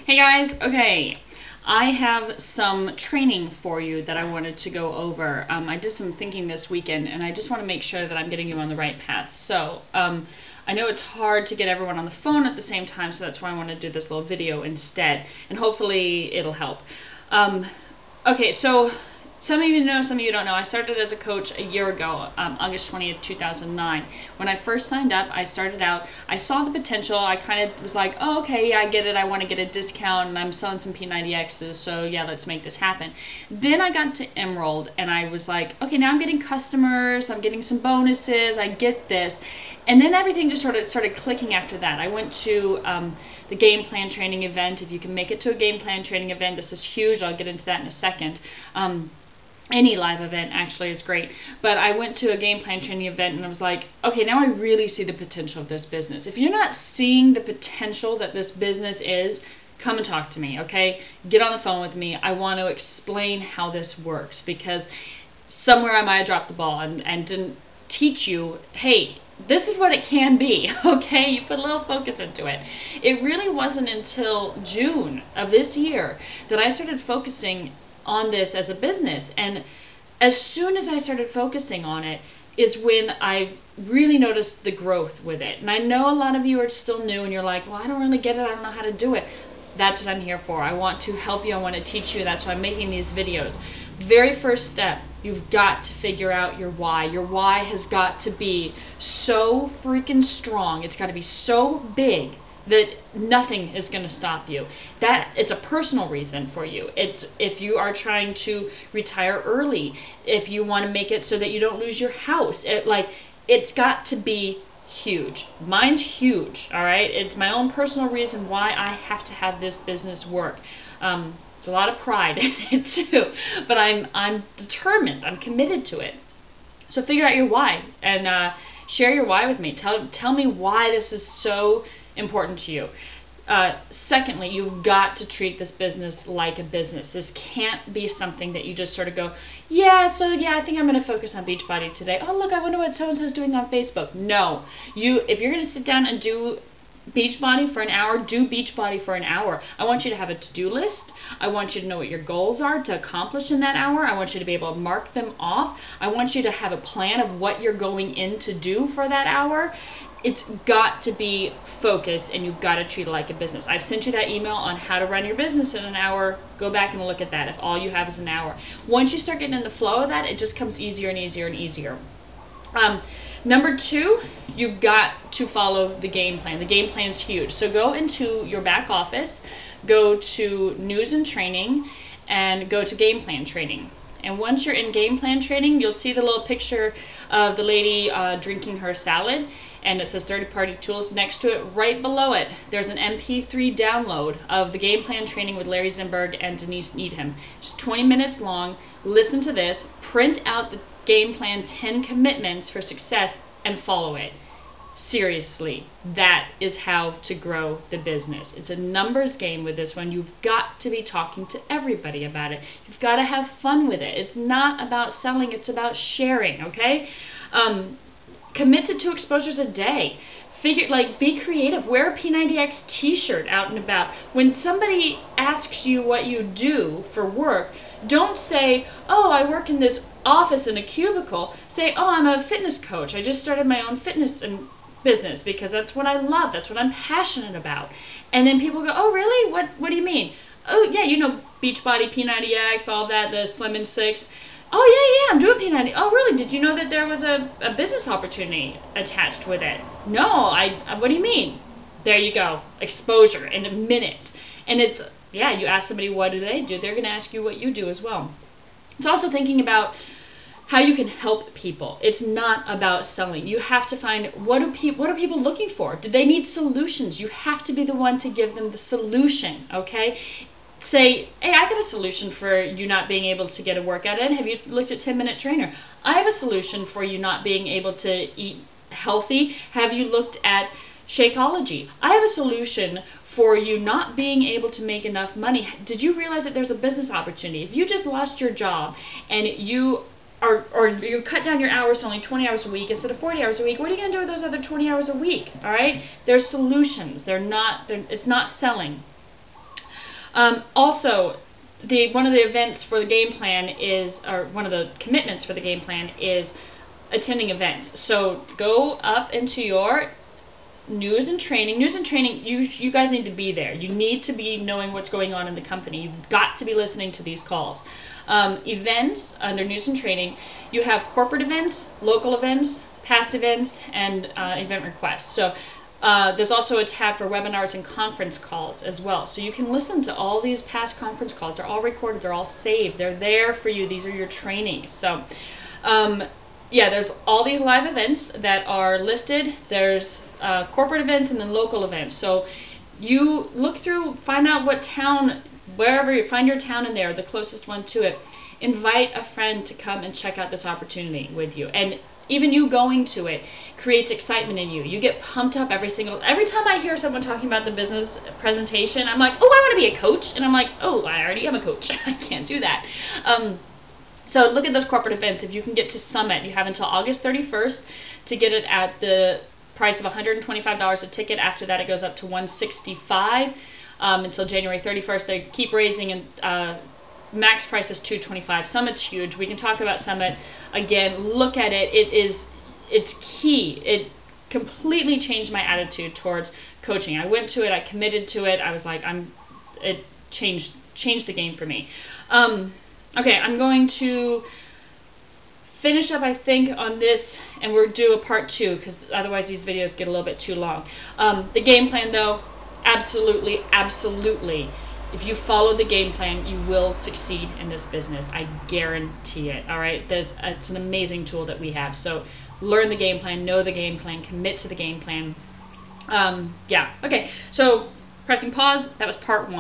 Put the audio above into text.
Hey guys, okay, I have some training for you that I wanted to go over. I did some thinking this weekend and I just want to make sure that I'm getting you on the right path. So, I know it's hard to get everyone on the phone at the same time, so that's why I want to do this little video instead, and hopefully it'll help. Okay, so some of you know, some of you don't know. I started as a coach a year ago, August 20th, 2009. When I first signed up, I started out, I saw the potential. I kind of was like, oh, okay, yeah, I get it. I want to get a discount, and I'm selling some P90Xs, so yeah, let's make this happen. Then I got to Emerald, and I was like, okay, now I'm getting customers, I'm getting some bonuses, I get this. And then everything just started clicking after that. I went to the game plan training event. If you can make it to a game plan training event, this is huge. I'll get into that in a second. Any live event actually is great, but I went to a game plan training event and I was like, okay, now I really see the potential of this business. If you're not seeing the potential that this business is, come and talk to me, okay? Get on the phone with me. I want to explain how this works, because somewhere I might have dropped the ball and didn't teach you, hey, this is what it can be, okay? You put a little focus into it. It really wasn't until June of this year that I started focusing on this as a business, and as soon as I started focusing on it is when I really noticed the growth with it. And I know a lot of you are still new and you're like, well, I don't really get it, I don't know how to do it. That's what I'm here for. I want to help you, I want to teach you. That's why I'm making these videos. Very first step, you've got to figure out your why. Your why has got to be so freaking strong. It's got to be so big that nothing is going to stop you. That it's a personal reason for you. It's if you are trying to retire early, if you want to make it so that you don't lose your house. It's got to be huge. Mine's huge, all right? It's my own personal reason why I have to have this business work. It's a lot of pride in it too, but I'm determined. I'm committed to it. So figure out your why and share your why with me. Tell me why this is so important to you. Secondly, you've got to treat this business like a business. This can't be something that you just sort of go, yeah, I think I'm going to focus on Beachbody today. Oh, look, I wonder what so-and-so's doing on Facebook. No. If you're going to sit down and do Beachbody for an hour, do Beachbody for an hour. I want you to have a to-do list. I want you to know what your goals are to accomplish in that hour. I want you to be able to mark them off. I want you to have a plan of what you're going in to do for that hour. It's got to be focused, and you've got to treat it like a business. I've sent you that email on how to run your business in an hour. Go back and look at that if all you have is an hour. Once you start getting in the flow of that, it just comes easier and easier and easier. Number two, you've got to follow the game plan. The game plan is huge. So go into your back office, go to news and training, and go to game plan training. And once you're in game plan training, you'll see the little picture of the lady drinking her salad, and it says third-party tools next to it. Right below it, there's an MP3 download of the game plan training with Larry Zimberg and Denise Needham. It's 20 minutes long. Listen to this, print out the game plan 10 commitments for success, and follow it. Seriously, that is how to grow the business. It's a numbers game with this one. You've got to be talking to everybody about it. You've got to have fun with it. It's not about selling, it's about sharing, okay? Commit to 2 exposures a day. Be creative. Wear a P90X t-shirt out and about. When somebody asks you what you do for work, don't say, oh, I work in this office in a cubicle. Say, oh, I'm a fitness coach. I just started my own fitness business because that's what I love. That's what I'm passionate about. And then people go, oh, really? What do you mean? Oh, yeah, you know, Beachbody, P90X, all that, the Slim and Six. Oh, yeah, I'm doing P90. Oh, really? Did you know that there was a business opportunity attached with it? No, what do you mean? There you go. Exposure in a minute. And it's, yeah, you ask somebody what do they do, they're going to ask you what you do as well. It's also thinking about how you can help people. It's not about selling. You have to find what are people looking for? Do they need solutions? You have to be the one to give them the solution, okay? Say, hey, I got a solution for you not being able to get a workout in. Have you looked at 10-Minute Trainer? I have a solution for you not being able to eat healthy. Have you looked at Shakeology? I have a solution for you not being able to make enough money. Did you realize that there's a business opportunity? If you just lost your job and you cut down your hours to only 20 hours a week instead of 40 hours a week, what are you going to do with those other 20 hours a week? All right? There's solutions. It's not selling. Also, one of the events for the game plan is, or one of the commitments for the game plan is attending events. So go up into your news and training. News and training, you guys need to be there. You need to be knowing what's going on in the company. You've got to be listening to these calls. Events, under news and training, you have corporate events, local events, past events, and event requests. So there's also a tab for webinars and conference calls as well. So you can listen to all these past conference calls. They're all recorded. They're all saved. They're there for you. These are your trainings. So yeah, there's all these live events that are listed. There's corporate events and then local events. So you look through, find out what town, wherever you find your town in there, the closest one to it. Invite a friend to come and check out this opportunity with you. And even you going to it creates excitement in you. You get pumped up every time I hear someone talking about the business presentation, I'm like, oh, I want to be a coach. And I'm like, oh, I already am a coach. I can't do that. So look at those corporate events. If you can get to Summit, you have until August 31st to get it at the price of $125 a ticket. After that, it goes up to $165 until January 31st. They keep raising, and max price is $225. Summit's huge. We can talk about Summit again. Look at it. It's key. It completely changed my attitude towards coaching. I went to it. I committed to it. I was like, it changed the game for me. Okay, I'm going to finish up, I think, on this, and we'll do a part 2, because otherwise these videos get a little bit too long. The game plan, though, absolutely, absolutely. If you follow the game plan, you will succeed in this business. I guarantee it. All right, it's an amazing tool that we have. So learn the game plan, know the game plan, commit to the game plan. Yeah. Okay. So pressing pause. That was part 1.